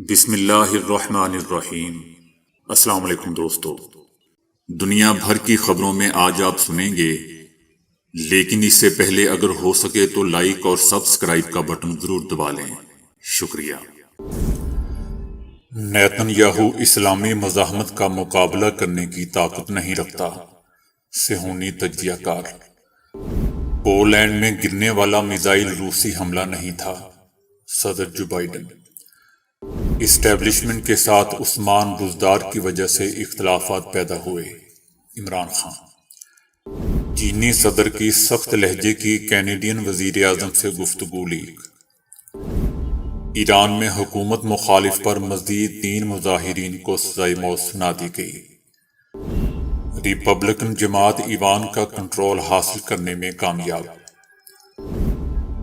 بسم اللہ الرحمن الرحیم۔ السلام علیکم دوستو، دنیا بھر کی خبروں میں آج آپ سنیں گے، لیکن اس سے پہلے اگر ہو سکے تو لائک اور سبسکرائب کا بٹن ضرور دبا لیں۔ شکریہ۔ نیتن یاہو اسلامی مزاحمت کا مقابلہ کرنے کی طاقت نہیں رکھتا، صہیونی تجزیہ کار۔ پولینڈ میں گرنے والا میزائل روسی حملہ نہیں تھا، صدر جو بائیڈن۔ اسٹیبلشمنٹ کے ساتھ عثمان بزدار کی وجہ سے اختلافات پیدا ہوئے، عمران خان۔ چینی صدر کی سخت لہجے کی کینیڈین وزیر اعظم سے گفتگو لیک۔ ایران میں حکومت مخالف پر مزید 3 مظاہرین کو سزائے موت سنا دی گئی۔ ریپبلکن جماعت ایوان کا کنٹرول حاصل کرنے میں کامیاب۔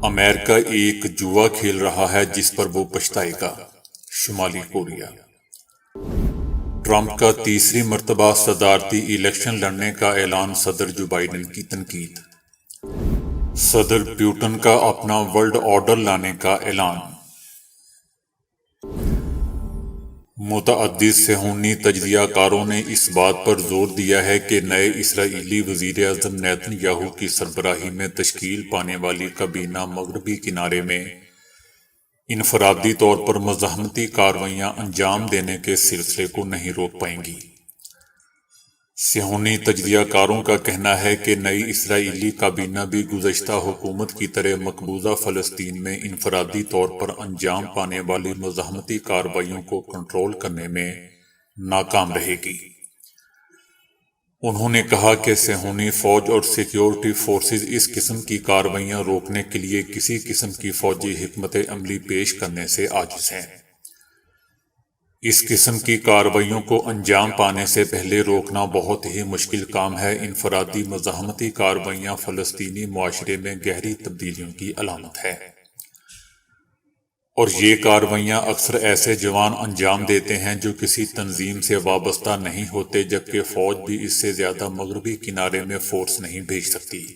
امریکہ ایک جوا کھیل رہا ہے جس پر وہ پچھتائے گا، شمالی کوریا۔ ٹرمپ کا تیسری مرتبہ صدارتی الیکشن لڑنے کا اعلان، صدر جو بائیڈن کی تنقید۔ صدر پیوٹن کا اپنا ورلڈ آرڈر لانے کا اعلان۔ متعدد صہیونی تجزیہ کاروں نے اس بات پر زور دیا ہے کہ نئے اسرائیلی وزیر اعظم نیتن یاہو کی سربراہی میں تشکیل پانے والی کابینہ مغربی کنارے میں انفرادی طور پر مزاحمتی کارروائیاں انجام دینے کے سلسلے کو نہیں روک پائیں گی۔ صہیونی تجزیہ کاروں کا کہنا ہے کہ نئی اسرائیلی کابینہ بھی گزشتہ حکومت کی طرح مقبوضہ فلسطین میں انفرادی طور پر انجام پانے والی مزاحمتی کارروائیوں کو کنٹرول کرنے میں ناکام رہے گی۔ انہوں نے کہا کہ صہیونی فوج اور سیکیورٹی فورسز اس قسم کی کارروائیاں روکنے کے لیے کسی قسم کی فوجی حکمت عملی پیش کرنے سے عاجز ہیں۔ اس قسم کی کارروائیوں کو انجام پانے سے پہلے روکنا بہت ہی مشکل کام ہے۔ انفرادی مزاحمتی کارروائیاں فلسطینی معاشرے میں گہری تبدیلیوں کی علامت ہے، اور یہ کارروائیاں اکثر ایسے جوان انجام دیتے ہیں جو کسی تنظیم سے وابستہ نہیں ہوتے، جبکہ فوج بھی اس سے زیادہ مغربی کنارے میں فورس نہیں بھیج سکتی۔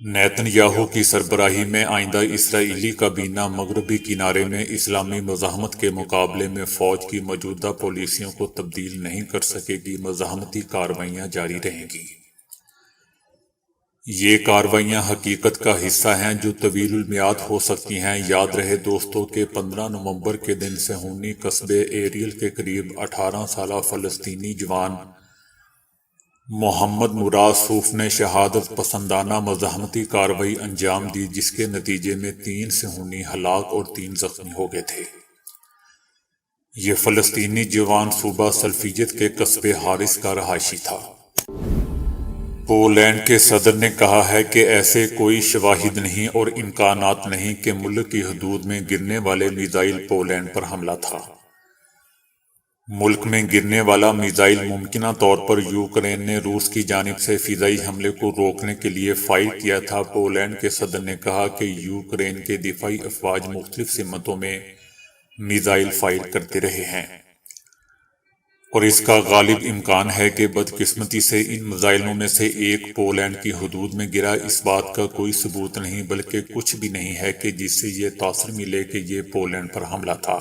نیتن یاہو کی سربراہی میں آئندہ اسرائیلی کابینہ مغربی کنارے میں اسلامی مزاحمت کے مقابلے میں فوج کی موجودہ پالیسیوں کو تبدیل نہیں کر سکے گی۔ مزاحمتی کارروائیاں جاری رہیں گی۔ یہ کارروائیاں حقیقت کا حصہ ہیں جو طویل المیعاد ہو سکتی ہیں۔ یاد رہے دوستو کہ 15 نومبر کے دن صہیونی قصبے ایریل کے قریب 18 سالہ فلسطینی جوان محمد مراد صوف نے شہادت پسندانہ مزاحمتی کارروائی انجام دی، جس کے نتیجے میں 3 صہیونی ہلاک اور 3 زخمی ہو گئے تھے۔ یہ فلسطینی جوان صوبہ سلفیت کے قصبے حارس کا رہائشی تھا۔ پولینڈ کے صدر نے کہا ہے کہ ایسے کوئی شواہد نہیں اور امکانات نہیں کہ ملک کی حدود میں گرنے والے میزائل پولینڈ پر حملہ تھا۔ ملک میں گرنے والا میزائل ممکنہ طور پر یوکرین نے روس کی جانب سے فضائی حملے کو روکنے کے لیے فائر کیا تھا۔ پولینڈ کے صدر نے کہا کہ یوکرین کے دفاعی افواج مختلف سمتوں میں میزائل فائر کرتے رہے ہیں، اور اس کا غالب امکان ہے کہ بدقسمتی سے ان میزائلوں میں سے ایک پولینڈ کی حدود میں گرا۔ اس بات کا کوئی ثبوت نہیں بلکہ کچھ بھی نہیں ہے کہ جس سے یہ تاثر ملے کہ یہ پولینڈ پر حملہ تھا۔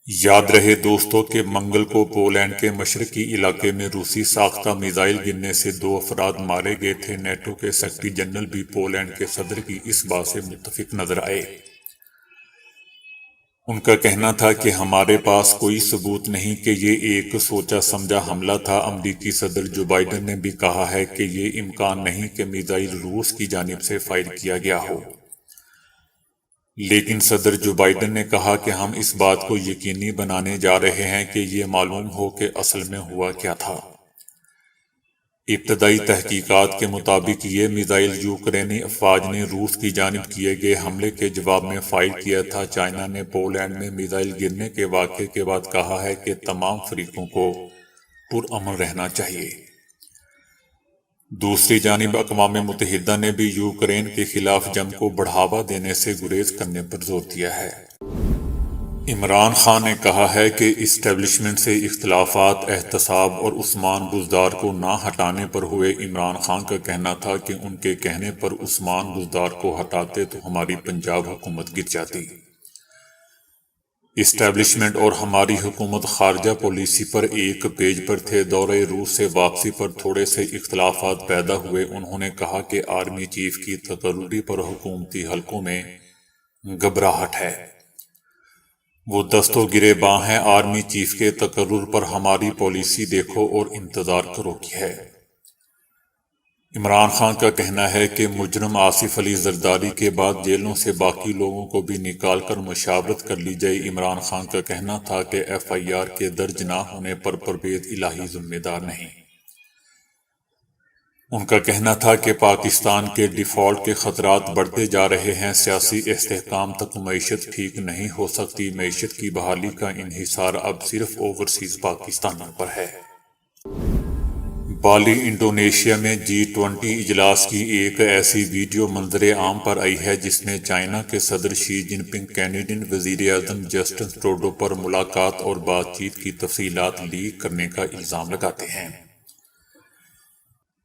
یاد رہے دوستو کہ منگل کو پولینڈ کے مشرقی علاقے میں روسی ساختہ میزائل گرنے سے 2 افراد مارے گئے تھے۔ نیٹو کے سیکرٹری جنرل بھی پولینڈ کے صدر کی اس بات سے متفق نظر آئے۔ ان کا کہنا تھا کہ ہمارے پاس کوئی ثبوت نہیں کہ یہ ایک سوچا سمجھا حملہ تھا۔ امریکی صدر جو بائیڈن نے بھی کہا ہے کہ یہ امکان نہیں کہ میزائل روس کی جانب سے فائر کیا گیا ہو، لیکن صدر جو بائیڈن نے کہا کہ ہم اس بات کو یقینی بنانے جا رہے ہیں کہ یہ معلوم ہو کہ اصل میں ہوا کیا تھا۔ ابتدائی تحقیقات کے مطابق یہ میزائل یوکرینی افواج نے روس کی جانب کیے گئے حملے کے جواب میں فائر کیا تھا۔ چائنا نے پولینڈ میں میزائل گرنے کے واقعے کے بعد کہا ہے کہ تمام فریقوں کو پرامن رہنا چاہیے۔ دوسری جانب اقوام متحدہ نے بھی یوکرین کے خلاف جنگ کو بڑھاوا دینے سے گریز کرنے پر زور دیا ہے۔ عمران خان نے کہا ہے کہ اسٹیبلشمنٹ سے اختلافات احتساب اور عثمان بزدار کو نہ ہٹانے پر ہوئے۔ عمران خان کا کہنا تھا کہ ان کے کہنے پر عثمان بزدار کو ہٹاتے تو ہماری پنجاب حکومت گر جاتی۔ اسٹیبلشمنٹ اور ہماری حکومت خارجہ پالیسی پر ایک پیج پر تھے۔ دورہ روس سے واپسی پر تھوڑے سے اختلافات پیدا ہوئے۔ انہوں نے کہا کہ آرمی چیف کی تقرری پر حکومتی حلقوں میں گھبراہٹ ہے۔ وہ دست و گریباں ہیں۔ آرمی چیف کے تقرر پر ہماری پالیسی دیکھو اور انتظار کرو کی ہے۔ عمران خان کا کہنا ہے کہ مجرم آصف علی زرداری کے بعد جیلوں سے باقی لوگوں کو بھی نکال کر مشاورت کر لی جائے۔ عمران خان کا کہنا تھا کہ FIR کے درج نہ ہونے پر پرویز الہی ذمہ دار نہیں۔ ان کا کہنا تھا کہ پاکستان کے ڈیفالٹ کے خطرات بڑھتے جا رہے ہیں۔ سیاسی استحکام تک معیشت ٹھیک نہیں ہو سکتی۔ معیشت کی بحالی کا انحصار اب صرف اوورسیز پاکستانیوں پر ہے۔ بالی انڈونیشیا میں G20 اجلاس کی ایک ایسی ویڈیو منظر عام پر آئی ہے جس میں چائنا کے صدر شی جن پنگ کینیڈین وزیر اعظم جسٹن ٹروڈو پر ملاقات اور بات چیت کی تفصیلات لیک کرنے کا الزام لگاتے ہیں۔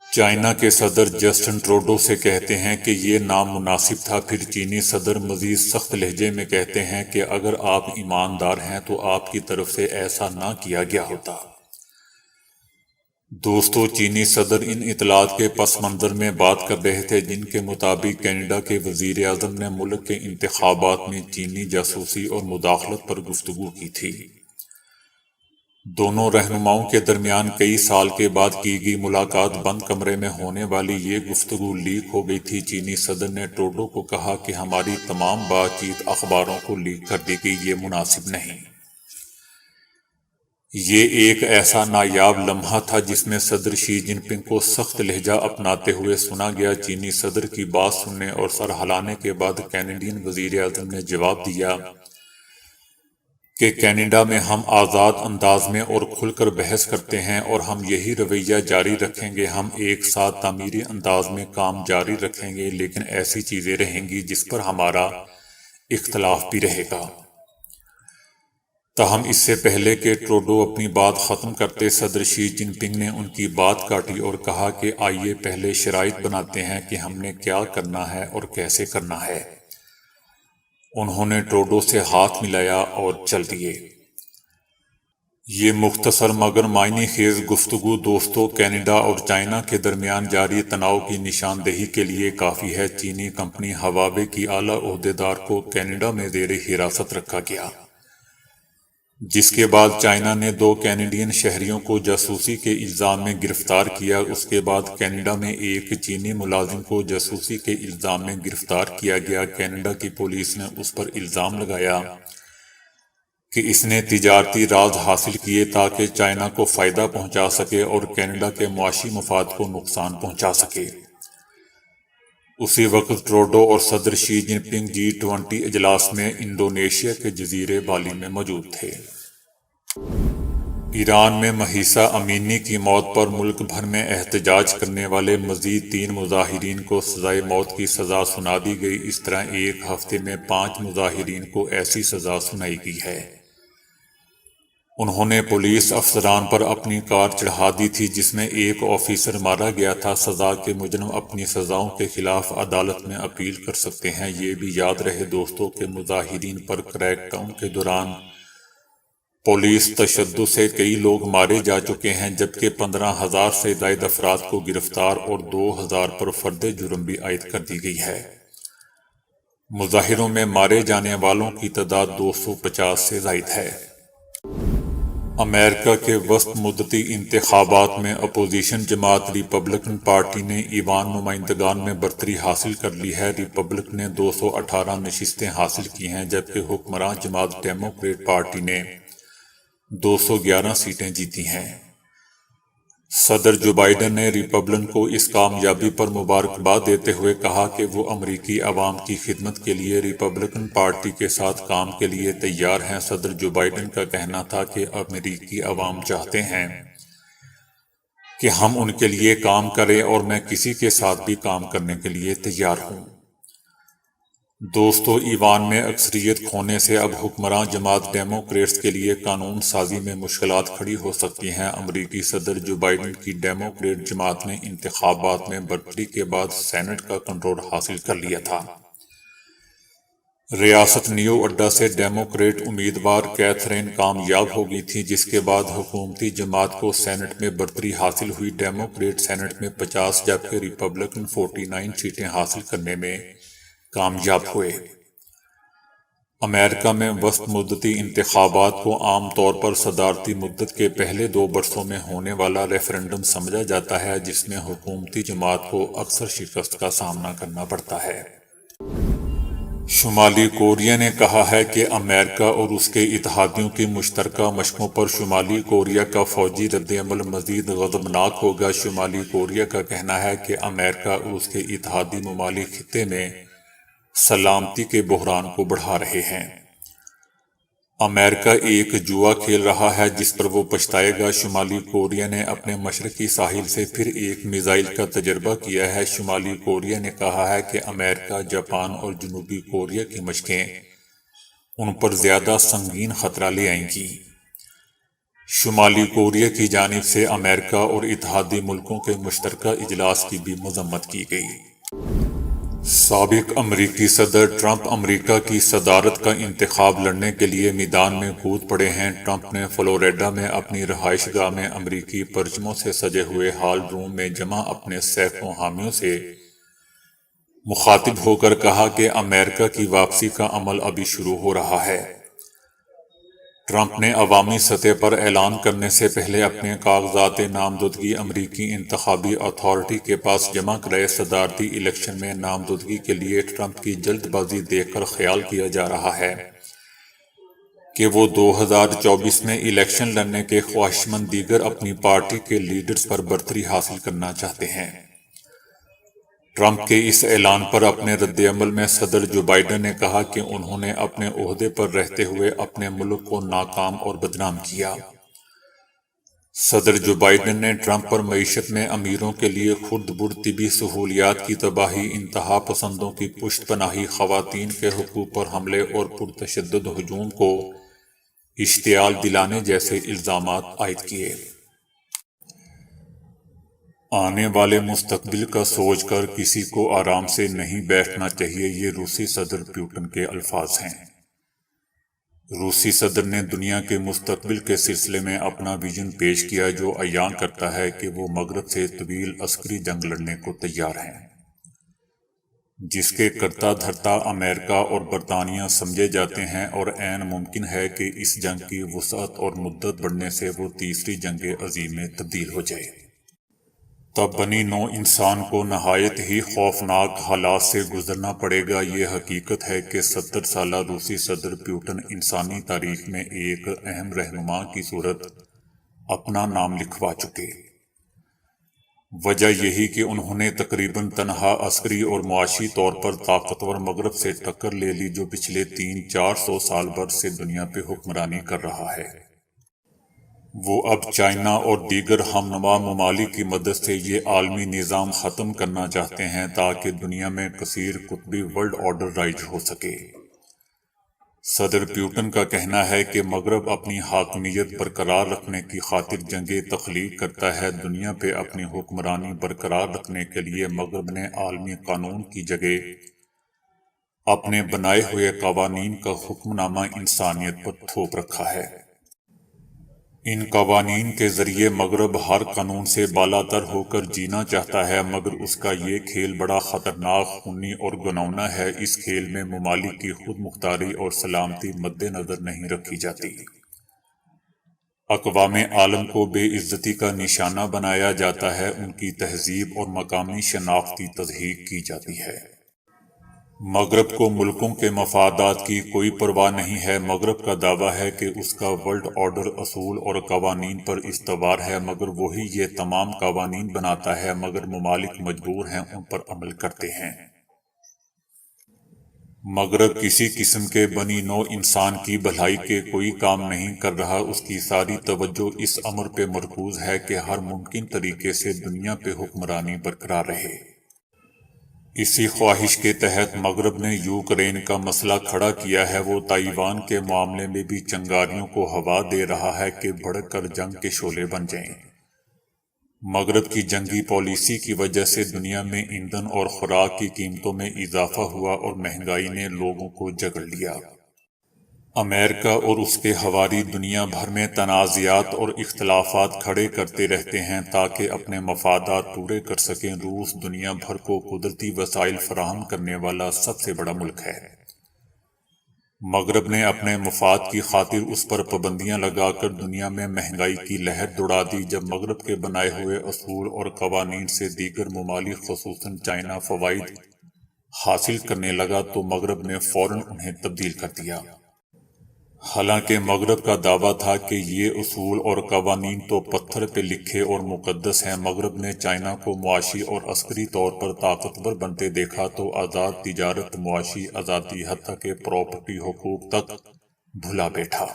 چائنا کے صدر جسٹن ٹروڈو سے کہتے ہیں کہ یہ نامناسب تھا۔ پھر چینی صدر مزید سخت لہجے میں کہتے ہیں کہ اگر آپ ایماندار ہیں تو آپ کی طرف سے ایسا نہ کیا گیا ہوتا۔ دوستو، چینی صدر ان اطلاعات کے پس منظر میں بات کر رہے تھے جن کے مطابق کینیڈا کے وزیر اعظم نے ملک کے انتخابات میں چینی جاسوسی اور مداخلت پر گفتگو کی تھی۔ دونوں رہنماؤں کے درمیان کئی سال کے بعد کی گئی ملاقات بند کمرے میں ہونے والی یہ گفتگو لیک ہو گئی تھی۔ چینی صدر نے ٹروڈو کو کہا کہ ہماری تمام بات چیت اخباروں کو لیک کر دی گئی، یہ مناسب نہیں۔ یہ ایک ایسا نایاب لمحہ تھا جس میں صدر شی جن پنگ کو سخت لہجہ اپناتے ہوئے سنا گیا۔ چینی صدر کی بات سننے اور سر ہلانے کے بعد کینیڈین وزیر اعظم نے جواب دیا کہ کینیڈا میں ہم آزاد انداز میں اور کھل کر بحث کرتے ہیں اور ہم یہی رویہ جاری رکھیں گے۔ ہم ایک ساتھ تعمیری انداز میں کام جاری رکھیں گے، لیکن ایسی چیزیں رہیں گی جس پر ہمارا اختلاف بھی رہے گا۔ تاہم اس سے پہلے کہ ٹروڈو اپنی بات ختم کرتے، صدر شی جن پنگ نے ان کی بات کاٹی اور کہا کہ آئیے پہلے شرائط بناتے ہیں کہ ہم نے کیا کرنا ہے اور کیسے کرنا ہے۔ انہوں نے ٹروڈو سے ہاتھ ملایا اور چل دیے۔ یہ مختصر مگر معنی خیز گفتگو دوستو کینیڈا اور چائنا کے درمیان جاری تناؤ کی نشاندہی کے لیے کافی ہے۔ چینی کمپنی ہواوے کی اعلیٰ عہدیدار کو کینیڈا میں زیر حراست رکھا گیا، جس کے بعد چائنا نے 2 کینیڈین شہریوں کو جاسوسی کے الزام میں گرفتار کیا۔ اس کے بعد کینیڈا میں ایک چینی ملازم کو جاسوسی کے الزام میں گرفتار کیا گیا۔ کینیڈا کی پولیس نے اس پر الزام لگایا کہ اس نے تجارتی راز حاصل کیے تاکہ چائنا کو فائدہ پہنچا سکے اور کینیڈا کے معاشی مفاد کو نقصان پہنچا سکے۔ اسی وقت ٹروڈو اور صدر شی جن پنگ G20 اجلاس میں انڈونیشیا کے جزیرے بالی میں موجود تھے۔ ایران میں مہیسا امینی کی موت پر ملک بھر میں احتجاج کرنے والے مزید 3 مظاہرین کو سزائے موت کی سزا سنا دی گئی۔ اس طرح ایک ہفتے میں 5 مظاہرین کو ایسی سزا سنائی گئی ہے۔ انہوں نے پولیس افسران پر اپنی کار چڑھا دی تھی جس میں ایک آفیسر مارا گیا تھا۔ سزا کے مجرم اپنی سزاؤں کے خلاف عدالت میں اپیل کر سکتے ہیں۔ یہ بھی یاد رہے دوستوں کہ مظاہرین پر کریک ڈاؤن کے دوران پولیس تشدد سے کئی لوگ مارے جا چکے ہیں، جبکہ 15,000 سے زائد افراد کو گرفتار اور 2,000 پر فرد جرم بھی عائد کر دی گئی ہے۔ مظاہروں میں مارے جانے والوں کی تعداد 250 سے زائد ہے۔ امریکہ کے وسط مدتی انتخابات میں اپوزیشن جماعت ریپبلکن پارٹی نے ایوان نمائندگان میں برتری حاصل کر لی ہے۔ ریپبلک نے 218 نشستیں حاصل کی ہیں، جبکہ حکمراں جماعت ڈیموکریٹ پارٹی نے 211 سیٹیں جیتی ہیں۔ صدر جو بائیڈن نے ریپبلکن کو اس کامیابی پر مبارکباد دیتے ہوئے کہا کہ وہ امریکی عوام کی خدمت کے لیے ریپبلکن پارٹی کے ساتھ کام کے لیے تیار ہیں۔ صدر جو بائیڈن کا کہنا تھا کہ امریکی عوام چاہتے ہیں کہ ہم ان کے لیے کام کریں اور میں کسی کے ساتھ بھی کام کرنے کے لیے تیار ہوں۔ دوستو، ایوان میں اکثریت کھونے سے اب حکمراں جماعت ڈیموکریٹس کے لیے قانون سازی میں مشکلات کھڑی ہو سکتی ہیں۔ امریکی صدر جو بائیڈن کی ڈیموکریٹ جماعت نے انتخابات میں برتری کے بعد سینٹ کا کنٹرول حاصل کر لیا تھا۔ ریاست نیو اڈا سے ڈیموکریٹ امیدوار کیتھرین کامیاب ہو گئی تھی، جس کے بعد حکومتی جماعت کو سینٹ میں برتری حاصل ہوئی۔ ڈیموکریٹ سینٹ میں 50 جبکہ ریپبلکن 49 سیٹیں حاصل کرنے میں کامیاب ہوئے۔ امریکہ میں وسط مدتی انتخابات کو عام طور پر صدارتی مدت کے پہلے 2 برسوں میں ہونے والا ریفرنڈم سمجھا جاتا ہے، جس میں حکومتی جماعت کو اکثر شکست کا سامنا کرنا پڑتا ہے۔ شمالی کوریا نے کہا ہے کہ امریکہ اور اس کے اتحادیوں کی مشترکہ مشقوں پر شمالی کوریا کا فوجی رد عمل مزید غضبناک ہوگا۔ شمالی کوریا کا کہنا ہے کہ امریکہ اور اس کے اتحادی ممالک خطے میں سلامتی کے بحران کو بڑھا رہے ہیں۔ امریکہ ایک جوا کھیل رہا ہے جس پر وہ پچھتائے گا۔ شمالی کوریا نے اپنے مشرقی ساحل سے پھر ایک میزائل کا تجربہ کیا ہے۔ شمالی کوریا نے کہا ہے کہ امریکہ، جاپان اور جنوبی کوریا کی مشقیں ان پر زیادہ سنگین خطرہ لے آئیں گی۔ شمالی کوریا کی جانب سے امریکہ اور اتحادی ملکوں کے مشترکہ اجلاس کی بھی مذمت کی گئی۔ سابق امریکی صدر ٹرمپ امریکہ کی صدارت کا انتخاب لڑنے کے لیے میدان میں کود پڑے ہیں۔ ٹرمپ نے فلوریڈا میں اپنی رہائش گاہ میں امریکی پرچموں سے سجے ہوئے ہال روم میں جمع اپنے سینکڑوں حامیوں سے مخاطب ہو کر کہا کہ امریکہ کی واپسی کا عمل ابھی شروع ہو رہا ہے۔ ٹرمپ نے عوامی سطح پر اعلان کرنے سے پہلے اپنے کاغذات نامزدگی امریکی انتخابی اتھارٹی کے پاس جمع کرائے۔ صدارتی الیکشن میں نامزدگی کے لیے ٹرمپ کی جلد بازی دیکھ کر خیال کیا جا رہا ہے کہ وہ 2024 میں الیکشن لڑنے کے خواہشمند دیگر اپنی پارٹی کے لیڈرز پر برتری حاصل کرنا چاہتے ہیں۔ ٹرمپ کے اس اعلان پر اپنے رد عمل میں صدر جو بائیڈن نے کہا کہ انہوں نے اپنے عہدے پر رہتے ہوئے اپنے ملک کو ناکام اور بدنام کیا۔ صدر جو بائیڈن نے ٹرمپ پر معیشت میں امیروں کے لیے خرد برد طبی سہولیات کی تباہی، انتہا پسندوں کی پشت پناہی، خواتین کے حقوق پر حملے اور پرتشدد ہجوم کو اشتعال دلانے جیسے الزامات عائد کیے۔ آنے والے مستقبل کا سوچ کر کسی کو آرام سے نہیں بیٹھنا چاہیے، یہ روسی صدر پوٹن کے الفاظ ہیں۔ روسی صدر نے دنیا کے مستقبل کے سلسلے میں اپنا ویژن پیش کیا جو عیاں کرتا ہے کہ وہ مغرب سے طویل عسکری جنگ لڑنے کو تیار ہیں، جس کے کرتا دھرتا امریکہ اور برطانیہ سمجھے جاتے ہیں، اور عین ممکن ہے کہ اس جنگ کی وسعت اور مدت بڑھنے سے وہ تیسری جنگ عظیم میں تبدیل ہو جائے۔ تب بنی نوع انسان کو نہایت ہی خوفناک حالات سے گزرنا پڑے گا۔ یہ حقیقت ہے کہ 70 سالہ روسی صدر پوٹن انسانی تاریخ میں ایک اہم رہنما کی صورت اپنا نام لکھوا چکے۔ وجہ یہی کہ انہوں نے تقریباً تنہا عسکری اور معاشی طور پر طاقتور مغرب سے ٹکر لے لی جو پچھلے 300-400 سال برس سے دنیا پہ حکمرانی کر رہا ہے۔ وہ اب چائنا اور دیگر ہم نوا ممالک کی مدد سے یہ عالمی نظام ختم کرنا چاہتے ہیں تاکہ دنیا میں کثیر قطبی ورلڈ آرڈر رائج ہو سکے۔ صدر پوٹن کا کہنا ہے کہ مغرب اپنی حاکمیت برقرار رکھنے کی خاطر جنگیں تخلیق کرتا ہے۔ دنیا پہ اپنی حکمرانی برقرار رکھنے کے لیے مغرب نے عالمی قانون کی جگہ اپنے بنائے ہوئے قوانین کا حکم نامہ انسانیت پر تھوپ رکھا ہے۔ ان قوانین کے ذریعے مغرب ہر قانون سے بالا تر ہو کر جینا چاہتا ہے، مگر اس کا یہ کھیل بڑا خطرناک، خونی اور گھناؤنا ہے۔ اس کھیل میں ممالک کی خود مختاری اور سلامتی مد نظر نہیں رکھی جاتی۔ اقوام عالم کو بے عزتی کا نشانہ بنایا جاتا ہے، ان کی تہذیب اور مقامی شناخت کی تضحیک کی جاتی ہے۔ مغرب کو ملکوں کے مفادات کی کوئی پرواہ نہیں ہے۔ مغرب کا دعویٰ ہے کہ اس کا ورلڈ آرڈر اصول اور قوانین پر استوار ہے، مگر وہی یہ تمام قوانین بناتا ہے، مگر ممالک مجبور ہیں ان پر عمل کرتے ہیں۔ مغرب کسی قسم کے بنی نوع انسان کی بھلائی کے کوئی کام نہیں کر رہا، اس کی ساری توجہ اس امر پہ مرکوز ہے کہ ہر ممکن طریقے سے دنیا پہ حکمرانی برقرار رہے۔ اسی خواہش کے تحت مغرب نے یوکرین کا مسئلہ کھڑا کیا ہے۔ وہ تائیوان کے معاملے میں بھی چنگاریوں کو ہوا دے رہا ہے کہ بھڑک کر جنگ کے شعلے بن جائیں۔ مغرب کی جنگی پالیسی کی وجہ سے دنیا میں ایندھن اور خوراک کی قیمتوں میں اضافہ ہوا اور مہنگائی نے لوگوں کو جکڑ لیا۔ امریکہ اور اس کے حواری دنیا بھر میں تنازعات اور اختلافات کھڑے کرتے رہتے ہیں تاکہ اپنے مفادات پورے کر سکیں۔ روس دنیا بھر کو قدرتی وسائل فراہم کرنے والا سب سے بڑا ملک ہے۔ مغرب نے اپنے مفاد کی خاطر اس پر پابندیاں لگا کر دنیا میں مہنگائی کی لہر دوڑا دی۔ جب مغرب کے بنائے ہوئے اصول اور قوانین سے دیگر ممالک خصوصاً چائنا فوائد حاصل کرنے لگا تو مغرب نے فوراً انہیں تبدیل کر دیا۔ حالانکہ مغرب کا دعویٰ تھا کہ یہ اصول اور قوانین تو پتھر پہ لکھے اور مقدس ہیں، مغرب نے چائنا کو معاشی اور عسکری طور پر طاقتور بنتے دیکھا تو آزاد تجارت، معاشی آزادی، حتیٰ کہ پراپرٹی حقوق تک بھلا بیٹھا۔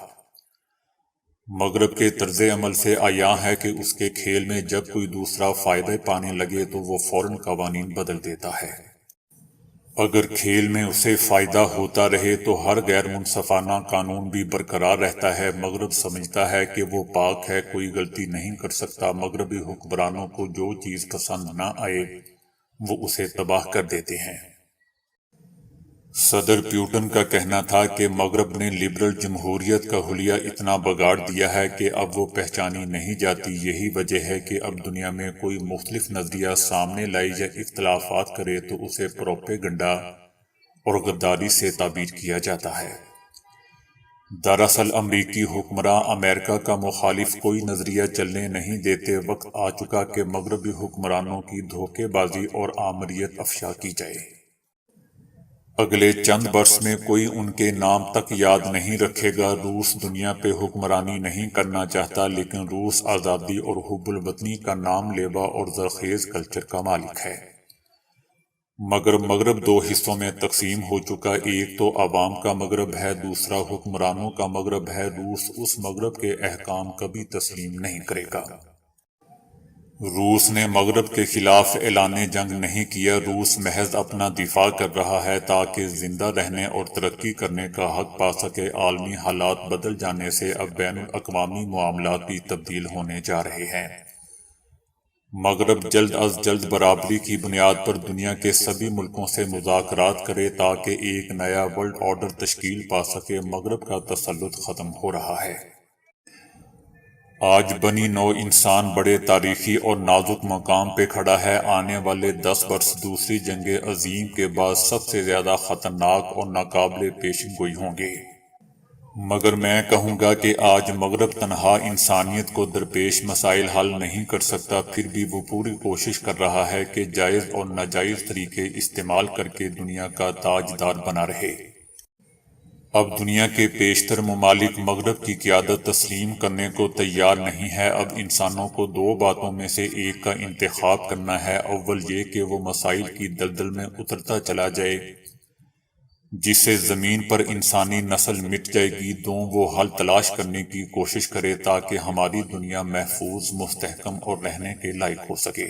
مغرب کے طرز عمل سے عیاں ہے کہ اس کے کھیل میں جب کوئی دوسرا فائدہ پانے لگے تو وہ فوراً قوانین بدل دیتا ہے۔ اگر کھیل میں اسے فائدہ ہوتا رہے تو ہر غیر منصفانہ قانون بھی برقرار رہتا ہے۔ مغرب سمجھتا ہے کہ وہ پاک ہے، کوئی غلطی نہیں کر سکتا۔ مغربی حکمرانوں کو جو چیز پسند نہ آئے وہ اسے تباہ کر دیتے ہیں۔ صدر پیوٹن کا کہنا تھا کہ مغرب نے لبرل جمہوریت کا حلیہ اتنا بگاڑ دیا ہے کہ اب وہ پہچانی نہیں جاتی۔ یہی وجہ ہے کہ اب دنیا میں کوئی مختلف نظریہ سامنے لائے یا اختلافات کرے تو اسے پروپیگنڈا اور غداری سے تعبیر کیا جاتا ہے۔ دراصل امریکی حکمراں امریکہ کا مخالف کوئی نظریہ چلنے نہیں دیتے۔ وقت آ چکا کہ مغربی حکمرانوں کی دھوکے بازی اور آمریت افشا کی جائے۔ اگلے چند برس میں کوئی ان کے نام تک یاد نہیں رکھے گا۔ روس دنیا پہ حکمرانی نہیں کرنا چاہتا، لیکن روس آزادی اور حب الوطنی کا نام لیوا اور زرخیز کلچر کا مالک ہے۔ مگر مغرب دو حصوں میں تقسیم ہو چکا، ایک تو عوام کا مغرب ہے، دوسرا حکمرانوں کا مغرب ہے۔ روس اس مغرب کے احکام کبھی تسلیم نہیں کرے گا۔ روس نے مغرب کے خلاف اعلان جنگ نہیں کیا، روس محض اپنا دفاع کر رہا ہے تاکہ زندہ رہنے اور ترقی کرنے کا حق پا سکے۔ عالمی حالات بدل جانے سے اب بین الاقوامی معاملات بھی تبدیل ہونے جا رہے ہیں۔ مغرب جلد از جلد برابری کی بنیاد پر دنیا کے سبھی ملکوں سے مذاکرات کرے تاکہ ایک نیا ورلڈ آرڈر تشکیل پا سکے۔ مغرب کا تسلط ختم ہو رہا ہے۔ آج بنی نوع انسان بڑے تاریخی اور نازک مقام پہ کھڑا ہے۔ آنے والے 10 برس دوسری جنگ عظیم کے بعد سب سے زیادہ خطرناک اور ناقابل پیشن گوئی ہوں گے۔ مگر میں کہوں گا کہ آج مغرب تنہا انسانیت کو درپیش مسائل حل نہیں کر سکتا، پھر بھی وہ پوری کوشش کر رہا ہے کہ جائز اور ناجائز طریقے استعمال کر کے دنیا کا تاجدار بنا رہے۔ اب دنیا کے بیشتر ممالک مغرب کی قیادت تسلیم کرنے کو تیار نہیں ہے۔ اب انسانوں کو دو باتوں میں سے ایک کا انتخاب کرنا ہے، اول یہ کہ وہ مسائل کی دلدل میں اترتا چلا جائے جس سے زمین پر انسانی نسل مٹ جائے گی، دوم وہ حل تلاش کرنے کی کوشش کرے تاکہ ہماری دنیا محفوظ، مستحکم اور رہنے کے لائق ہو سکے۔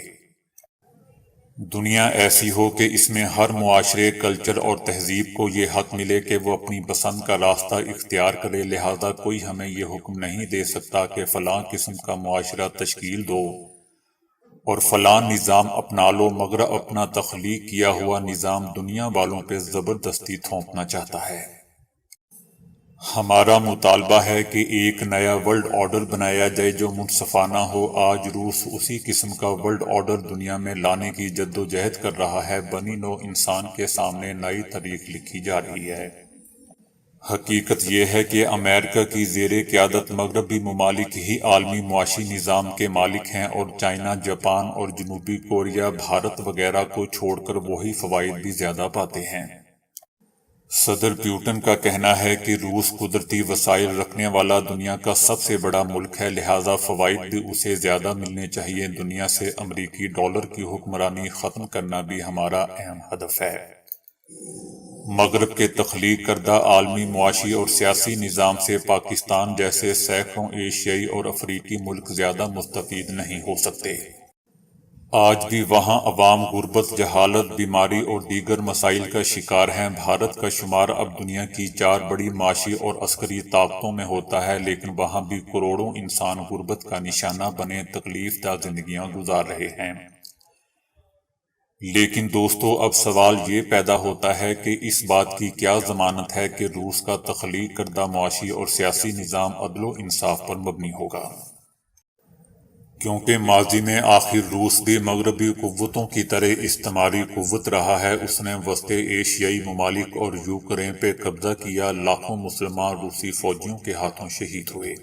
دنیا ایسی ہو کہ اس میں ہر معاشرے، کلچر اور تہذیب کو یہ حق ملے کہ وہ اپنی پسند کا راستہ اختیار کرے، لہذا کوئی ہمیں یہ حکم نہیں دے سکتا کہ فلاں قسم کا معاشرہ تشکیل دو اور فلاں نظام اپنا لو۔ مگر اپنا تخلیق کیا ہوا نظام دنیا والوں پہ زبردستی تھوپنا چاہتا ہے۔ ہمارا مطالبہ ہے کہ ایک نیا ورلڈ آرڈر بنایا جائے جو منصفانہ ہو۔ آج روس اسی قسم کا ورلڈ آرڈر دنیا میں لانے کی جدوجہد کر رہا ہے۔ بنی نوع انسان کے سامنے نئی تاریخ لکھی جا رہی ہے۔ حقیقت یہ ہے کہ امریکہ کی زیر قیادت مغربی ممالک ہی عالمی معاشی نظام کے مالک ہیں، اور چائنا، جاپان اور جنوبی کوریا، بھارت وغیرہ کو چھوڑ کر وہی فوائد بھی زیادہ پاتے ہیں۔ صدر پیوٹن کا کہنا ہے کہ روس قدرتی وسائل رکھنے والا دنیا کا سب سے بڑا ملک ہے، لہذا فوائد بھی اسے زیادہ ملنے چاہیے۔ دنیا سے امریکی ڈالر کی حکمرانی ختم کرنا بھی ہمارا اہم ہدف ہے۔ مغرب کے تخلیق کردہ عالمی معاشی اور سیاسی نظام سے پاکستان جیسے سینکڑوں ایشیائی اور افریقی ملک زیادہ مستفید نہیں ہو سکتے۔ آج بھی وہاں عوام غربت، جہالت، بیماری اور دیگر مسائل کا شکار ہیں۔ بھارت کا شمار اب دنیا کی 4 بڑی معاشی اور عسکری طاقتوں میں ہوتا ہے، لیکن وہاں بھی کروڑوں انسان غربت کا نشانہ بنے تکلیف دہ زندگیاں گزار رہے ہیں۔ لیکن دوستو، اب سوال یہ پیدا ہوتا ہے کہ اس بات کی کیا ضمانت ہے کہ روس کا تخلیق کردہ معاشی اور سیاسی نظام عدل و انصاف پر مبنی ہوگا؟ کیونکہ ماضی میں آخر روس بھی مغربی قوتوں کی طرح استعماری قوت رہا ہے۔ اس نے وسط ایشیائی ممالک اور یوکرین پہ قبضہ کیا، لاکھوں مسلمان روسی فوجیوں کے ہاتھوں شہید ہوئے۔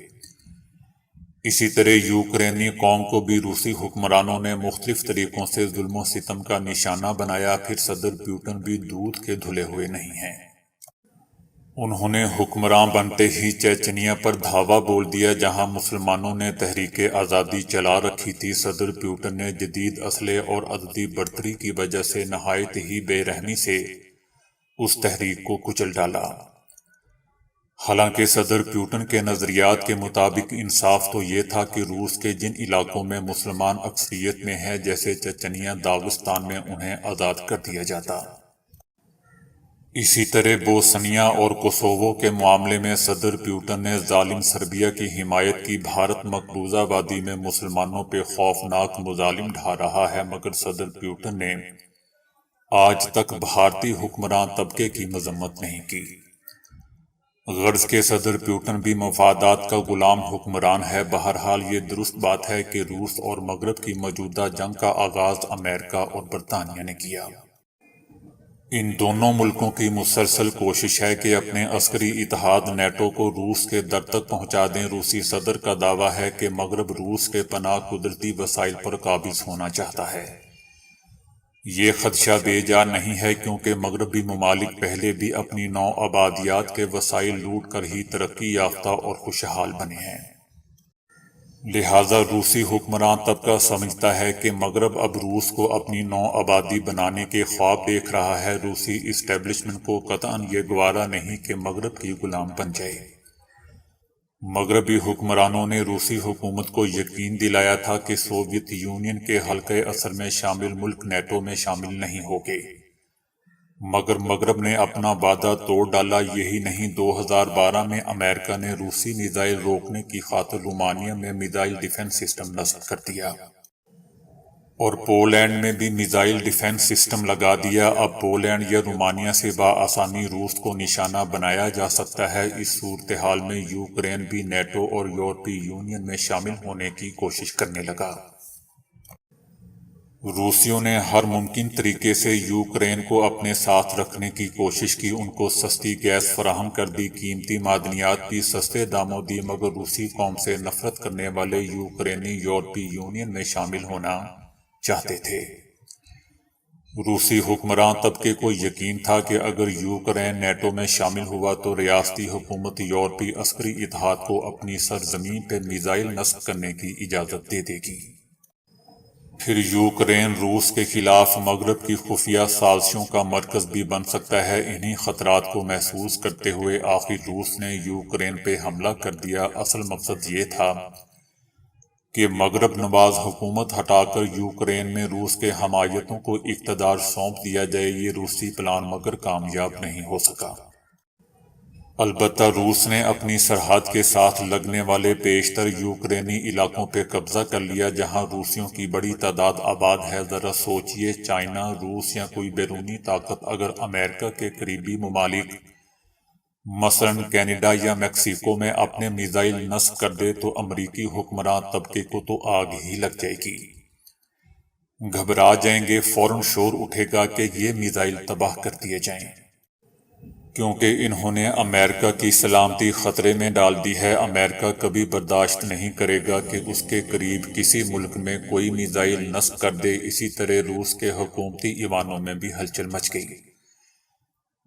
اسی طرح یوکرینی قوم کو بھی روسی حکمرانوں نے مختلف طریقوں سے ظلم و ستم کا نشانہ بنایا۔ پھر صدر پیوٹن بھی دودھ کے دھلے ہوئے نہیں ہیں۔ انہوں نے حکمران بنتے ہی چیچنیا پر دھاوا بول دیا، جہاں مسلمانوں نے تحریک آزادی چلا رکھی تھی۔ صدر پیوٹن نے جدید اسلحے اور عددی برتری کی وجہ سے نہایت ہی بے رحمی سے اس تحریک کو کچل ڈالا۔ حالانکہ صدر پیوٹن کے نظریات کے مطابق انصاف تو یہ تھا کہ روس کے جن علاقوں میں مسلمان اکثریت میں ہیں، جیسے چچنیا، داغستان میں، انہیں آزاد کر دیا جاتا۔ اسی طرح بوسنیا اور کوسوو کے معاملے میں صدر پیوٹن نے ظالم سربیا کی حمایت کی۔ بھارت مقبوضہ وادی میں مسلمانوں پہ خوفناک مظالم ڈھا رہا ہے، مگر صدر پیوٹن نے آج تک بھارتی حکمران طبقے کی مذمت نہیں کی۔ غرض کہ صدر پیوٹن بھی مفادات کا غلام حکمران ہے۔ بہرحال یہ درست بات ہے کہ روس اور مغرب کی موجودہ جنگ کا آغاز امریکہ اور برطانیہ نے کیا۔ ان دونوں ملکوں کی مسلسل کوشش ہے کہ اپنے عسکری اتحاد نیٹو کو روس کے در تک پہنچا دیں۔ روسی صدر کا دعویٰ ہے کہ مغرب روس کے پناہ قدرتی وسائل پر قابض ہونا چاہتا ہے۔ یہ خدشہ بے جا نہیں ہے، کیونکہ مغربی ممالک پہلے بھی اپنی نو آبادیات کے وسائل لوٹ کر ہی ترقی یافتہ اور خوشحال بنے ہیں۔ لہٰذا روسی حکمران طبقہ سمجھتا ہے کہ مغرب اب روس کو اپنی نو آبادی بنانے کے خواب دیکھ رہا ہے۔ روسی اسٹیبلشمنٹ کو قطعاً یہ گوارا نہیں کہ مغرب کی غلام بن جائے۔ مغربی حکمرانوں نے روسی حکومت کو یقین دلایا تھا کہ سوویت یونین کے حلقۂ اثر میں شامل ملک نیٹو میں شامل نہیں ہوگے، مگر مغرب نے اپنا وعدہ توڑ ڈالا۔ یہی نہیں، 2012 میں امریکہ نے روسی میزائل روکنے کی خاطر رومانیہ میں میزائل ڈیفنس سسٹم نصب کر دیا، اور پولینڈ میں بھی میزائل ڈیفنس سسٹم لگا دیا۔ اب پولینڈ یا رومانیہ سے بآسانی روس کو نشانہ بنایا جا سکتا ہے۔ اس صورتحال میں یوکرین بھی نیٹو اور یورپی یونین میں شامل ہونے کی کوشش کرنے لگا۔ روسیوں نے ہر ممکن طریقے سے یوکرین کو اپنے ساتھ رکھنے کی کوشش کی، ان کو سستی گیس فراہم کر دی، قیمتی معدنیات بھی سستے داموں دی، مگر روسی قوم سے نفرت کرنے والے یوکرینی یورپی یونین میں شامل ہونا چاہتے تھے۔ روسی حکمران طبقے کو یقین تھا کہ اگر یوکرین نیٹو میں شامل ہوا تو ریاستی حکومت یورپی عسکری اتحاد کو اپنی سرزمین پہ میزائل نصب کرنے کی اجازت دے دے گی۔ پھر یوکرین روس کے خلاف مغرب کی خفیہ سازشوں کا مرکز بھی بن سکتا ہے۔ انہی خطرات کو محسوس کرتے ہوئے آخر روس نے یوکرین پہ حملہ کر دیا۔ اصل مقصد یہ تھا کہ مغرب نواز حکومت ہٹا کر یوکرین میں روس کے حمایتوں کو اقتدار سونپ دیا جائے۔ یہ روسی پلان مگر کامیاب نہیں ہو سکا۔ البتہ روس نے اپنی سرحد کے ساتھ لگنے والے بیشتر یوکرینی علاقوں پہ قبضہ کر لیا، جہاں روسیوں کی بڑی تعداد آباد ہے۔ ذرا سوچئے، چائنا، روس یا کوئی بیرونی طاقت اگر امریکہ کے قریبی ممالک مثلاً کینیڈا یا میکسیکو میں اپنے میزائل نصب کر دے تو امریکی حکمران طبقے کو تو آگ ہی لگ جائے گی۔ گھبرا جائیں گے، فوراً شور اٹھے گا کہ یہ میزائل تباہ کر دیے جائیں، کیونکہ انہوں نے امریکہ کی سلامتی خطرے میں ڈال دی ہے۔ امریکہ کبھی برداشت نہیں کرے گا کہ اس کے قریب کسی ملک میں کوئی میزائل نصب کر دے۔ اسی طرح روس کے حکومتی ایوانوں میں بھی ہلچل مچ گئی۔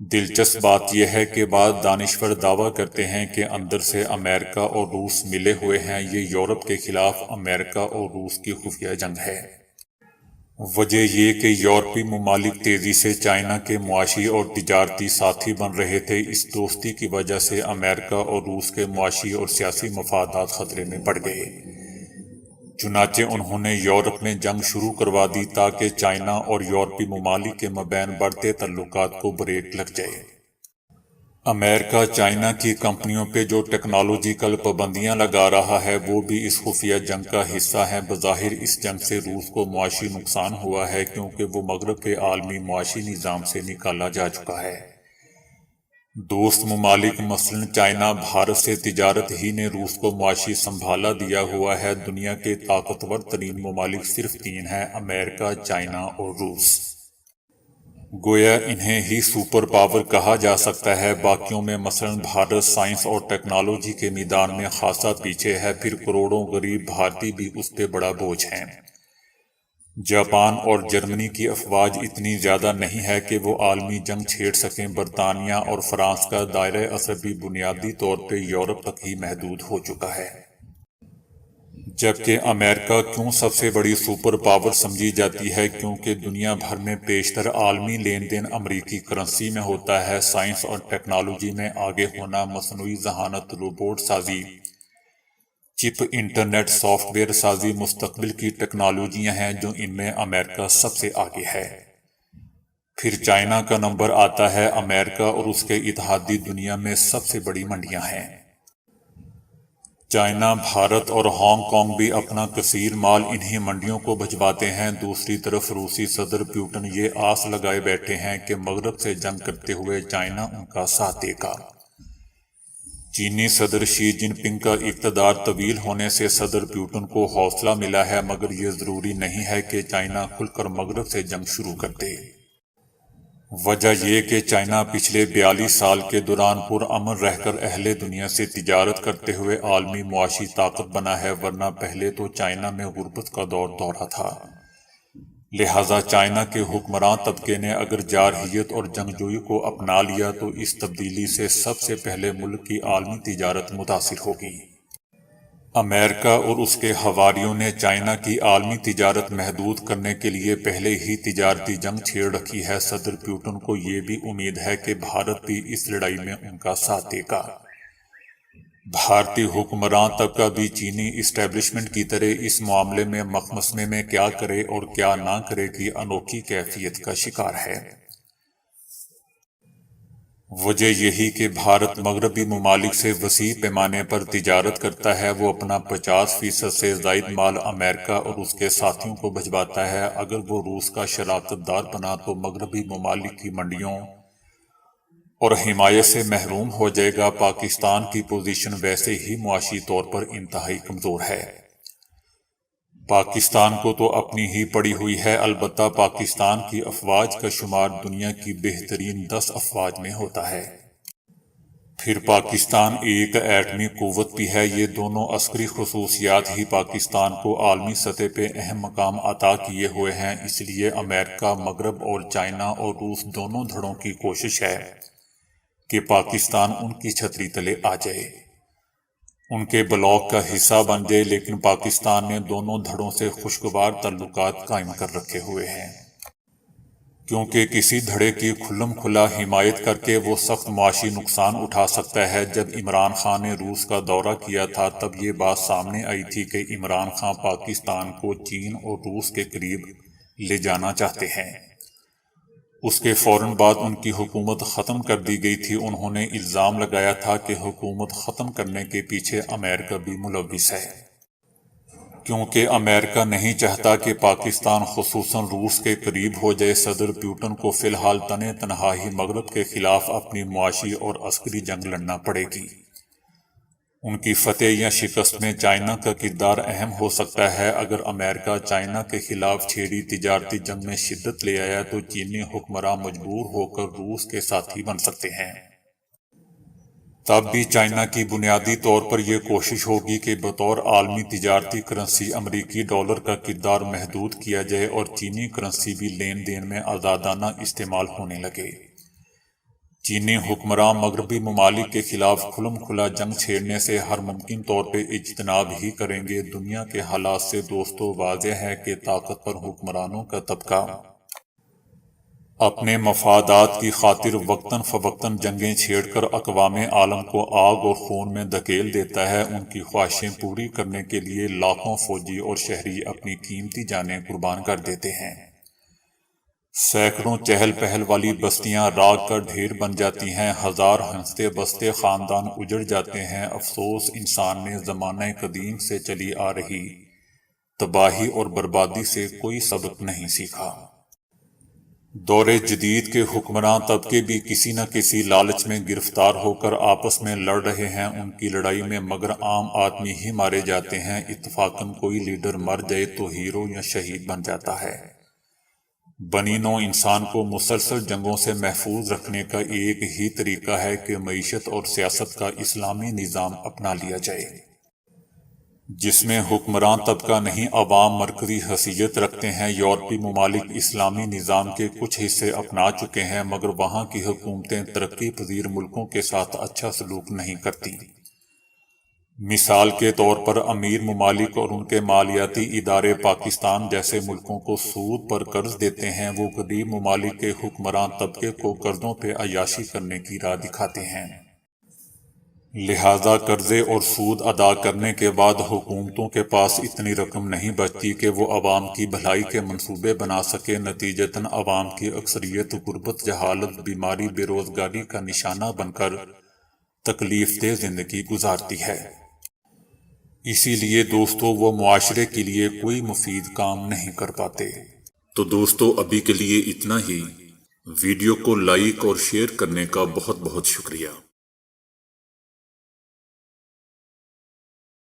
دلچسپ بات یہ ہے کہ بعض دانشور دعویٰ کرتے ہیں کہ اندر سے امریکہ اور روس ملے ہوئے ہیں۔ یہ یورپ کے خلاف امریکہ اور روس کی خفیہ جنگ ہے۔ وجہ یہ کہ یورپی ممالک تیزی سے چائنا کے معاشی اور تجارتی ساتھی بن رہے تھے۔ اس دوستی کی وجہ سے امریکہ اور روس کے معاشی اور سیاسی مفادات خطرے میں پڑ گئے۔ چنانچہ انہوں نے یورپ میں جنگ شروع کروا دی تاکہ چائنا اور یورپی ممالک کے مابین بڑھتے تعلقات کو بریک لگ جائے۔ امریکہ چائنا کی کمپنیوں پہ جو ٹیکنالوجیکل پابندیاں لگا رہا ہے وہ بھی اس خفیہ جنگ کا حصہ ہے۔ بظاہر اس جنگ سے روس کو معاشی نقصان ہوا ہے کیونکہ وہ مغرب کے عالمی معاشی نظام سے نکالا جا چکا ہے۔ دوست ممالک مثلاً چائنا، بھارت سے تجارت ہی نے روس کو معاشی سنبھالا دیا ہوا ہے۔ دنیا کے طاقتور ترین ممالک صرف 3 ہیں: امریکہ، چائنا اور روس۔ گویا انہیں ہی سپر پاور کہا جا سکتا ہے۔ باقیوں میں مثلاً بھارت سائنس اور ٹیکنالوجی کے میدان میں خاصا پیچھے ہے، پھر کروڑوں غریب بھارتی بھی اس پہ بڑا بوجھ ہیں۔ جاپان اور جرمنی کی افواج اتنی زیادہ نہیں ہے کہ وہ عالمی جنگ چھیڑ سکیں۔ برطانیہ اور فرانس کا دائرہ اثر بھی بنیادی طور پہ یورپ تک ہی محدود ہو چکا ہے۔ جبکہ امریکہ کیوں سب سے بڑی سپر پاور سمجھی جاتی ہے؟ کیونکہ دنیا بھر میں بیشتر عالمی لین دین امریکی کرنسی میں ہوتا ہے۔ سائنس اور ٹیکنالوجی میں آگے ہونا، مصنوعی ذہانت، روبوٹ سازی، چپ، انٹرنیٹ، سافٹ ویئر سازی مستقبل کی ٹیکنالوجیاں ہیں جو ان میں امریکہ سب سے آگے ہے۔ پھر چائنا کا نمبر آتا ہے۔ امریکہ اور اس کے اتحادی دنیا میں سب سے بڑی منڈیاں ہیں۔ چائنا، بھارت اور ہانگ کانگ بھی اپنا کثیر مال انہی منڈیوں کو بھجواتے ہیں۔ دوسری طرف روسی صدر پیوٹن یہ آس لگائے بیٹھے ہیں کہ مغرب سے جنگ کرتے ہوئے چائنا ان کا ساتھ دے گا۔ چینی صدر شی جن پنگ کا اقتدار طویل ہونے سے صدر پیوٹن کو حوصلہ ملا ہے، مگر یہ ضروری نہیں ہے کہ چائنا کھل کر مغرب سے جنگ شروع کر دے۔ وجہ یہ کہ چائنا پچھلے 42 سال کے دوران پرامن رہ کر اہل دنیا سے تجارت کرتے ہوئے عالمی معاشی طاقت بنا ہے، ورنہ پہلے تو چائنا میں غربت کا دور دورہ تھا۔ لہٰذا چائنا کے حکمران طبقے نے اگر جارحیت اور جنگجوئی کو اپنا لیا تو اس تبدیلی سے سب سے پہلے ملک کی عالمی تجارت متاثر ہوگی۔ امریکہ اور اس کے حواریوں نے چائنا کی عالمی تجارت محدود کرنے کے لیے پہلے ہی تجارتی جنگ چھیڑ رکھی ہے۔ صدر پیوٹن کو یہ بھی امید ہے کہ بھارت بھی اس لڑائی میں ان کا ساتھ دے گا۔ بھارتی حکمران طبقہ بھی چینی اسٹیبلشمنٹ کی طرح اس معاملے میں مخمصے میں کیا کرے اور کیا نہ کرے کی انوکھی کیفیت کا شکار ہے۔ وجہ یہی کہ بھارت مغربی ممالک سے وسیع پیمانے پر تجارت کرتا ہے۔ وہ اپنا 50% سے زائد مال امریکہ اور اس کے ساتھیوں کو بھجواتا ہے۔ اگر وہ روس کا شراکت دار بنا تو مغربی ممالک کی منڈیوں اور حمایت سے محروم ہو جائے گا۔ پاکستان کی پوزیشن ویسے ہی معاشی طور پر انتہائی کمزور ہے۔ پاکستان کو تو اپنی ہی پڑی ہوئی ہے، البتہ پاکستان کی افواج کا شمار دنیا کی بہترین 10 افواج میں ہوتا ہے۔ پھر پاکستان ایک ایٹمی قوت بھی ہے۔ یہ دونوں عسکری خصوصیات ہی پاکستان کو عالمی سطح پہ اہم مقام عطا کیے ہوئے ہیں۔ اس لیے امریکہ، مغرب اور چائنا اور روس دونوں دھڑوں کی کوشش ہے کہ پاکستان ان کی چھتری تلے آ جائے، ان کے بلاک کا حصہ بن جائے، لیکن پاکستان نے دونوں دھڑوں سے خوشگوار تعلقات قائم کر رکھے ہوئے ہیں۔ کیونکہ کسی دھڑے کی کھلم کھلا حمایت کر کے وہ سخت معاشی نقصان اٹھا سکتا ہے۔ جب عمران خان نے روس کا دورہ کیا تھا تب یہ بات سامنے آئی تھی کہ عمران خان پاکستان کو چین اور روس کے قریب لے جانا چاہتے ہیں۔ اس کے فوراً بعد ان کی حکومت ختم کر دی گئی تھی۔ انہوں نے الزام لگایا تھا کہ حکومت ختم کرنے کے پیچھے امریکہ بھی ملوث ہے، کیونکہ امریکہ نہیں چاہتا کہ پاکستان خصوصاً روس کے قریب ہو جائے۔ صدر پیوٹن کو فی الحال تنہ تنہا ہی مغرب کے خلاف اپنی معاشی اور عسکری جنگ لڑنا پڑے گی۔ ان کی فتح یا شکست میں چائنا کا کردار اہم ہو سکتا ہے۔ اگر امریکہ چائنا کے خلاف چھیڑی تجارتی جنگ میں شدت لے آیا تو چینی حکمراں مجبور ہو کر روس کے ساتھی بن سکتے ہیں۔ تب بھی چائنا کی بنیادی طور پر یہ کوشش ہوگی کہ بطور عالمی تجارتی کرنسی امریکی ڈالر کا کردار محدود کیا جائے اور چینی کرنسی بھی لین دین میں آزادانہ استعمال ہونے لگے۔ چینی حکمراں مغربی ممالک کے خلاف کھلم کھلا جنگ چھیڑنے سے ہر ممکن طور پہ اجتناب ہی کریں گے۔ دنیا کے حالات سے دوستو واضح ہے کہ طاقتور حکمرانوں کا طبقہ اپنے مفادات کی خاطر وقتاً فوقتاً جنگیں چھیڑ کر اقوام عالم کو آگ اور خون میں دھکیل دیتا ہے۔ ان کی خواہشیں پوری کرنے کے لیے لاکھوں فوجی اور شہری اپنی قیمتی جانیں قربان کر دیتے ہیں۔ سینکڑوں چہل پہل والی بستیاں راکھ کا ڈھیر بن جاتی ہیں، ہزار ہنستے بستے خاندان اجڑ جاتے ہیں۔ افسوس، انسان نے زمانہ قدیم سے چلی آ رہی تباہی اور بربادی سے کوئی سبق نہیں سیکھا۔ دور جدید کے حکمراں طبقے بھی کسی نہ کسی لالچ میں گرفتار ہو کر آپس میں لڑ رہے ہیں۔ ان کی لڑائی میں مگر عام آدمی ہی مارے جاتے ہیں۔ اتفاقاً کوئی لیڈر مر جائے تو ہیرو یا شہید بن جاتا ہے۔ بنی نوع انسان کو مسلسل جنگوں سے محفوظ رکھنے کا ایک ہی طریقہ ہے کہ معیشت اور سیاست کا اسلامی نظام اپنا لیا جائے، جس میں حکمران طبقہ نہیں عوام مرکزی حیثیت رکھتے ہیں۔ یورپی ممالک اسلامی نظام کے کچھ حصے اپنا چکے ہیں، مگر وہاں کی حکومتیں ترقی پذیر ملکوں کے ساتھ اچھا سلوک نہیں کرتی۔ مثال کے طور پر امیر ممالک اور ان کے مالیاتی ادارے پاکستان جیسے ملکوں کو سود پر قرض دیتے ہیں۔ وہ غریب ممالک کے حکمران طبقے کو قرضوں پہ عیاشی کرنے کی راہ دکھاتے ہیں۔ لہذا قرضے اور سود ادا کرنے کے بعد حکومتوں کے پاس اتنی رقم نہیں بچتی کہ وہ عوام کی بھلائی کے منصوبے بنا سکے۔ نتیجتاً عوام کی اکثریت غربت، جہالت، بیماری، بے روزگاری کا نشانہ بن کر تکلیف دہ زندگی گزارتی ہے۔ اسی لیے دوستو، وہ معاشرے کے لیے کوئی مفید کام نہیں کر پاتے۔ تو دوستو، ابھی کے لیے اتنا ہی۔ ویڈیو کو لائک اور شیئر کرنے کا بہت بہت شکریہ۔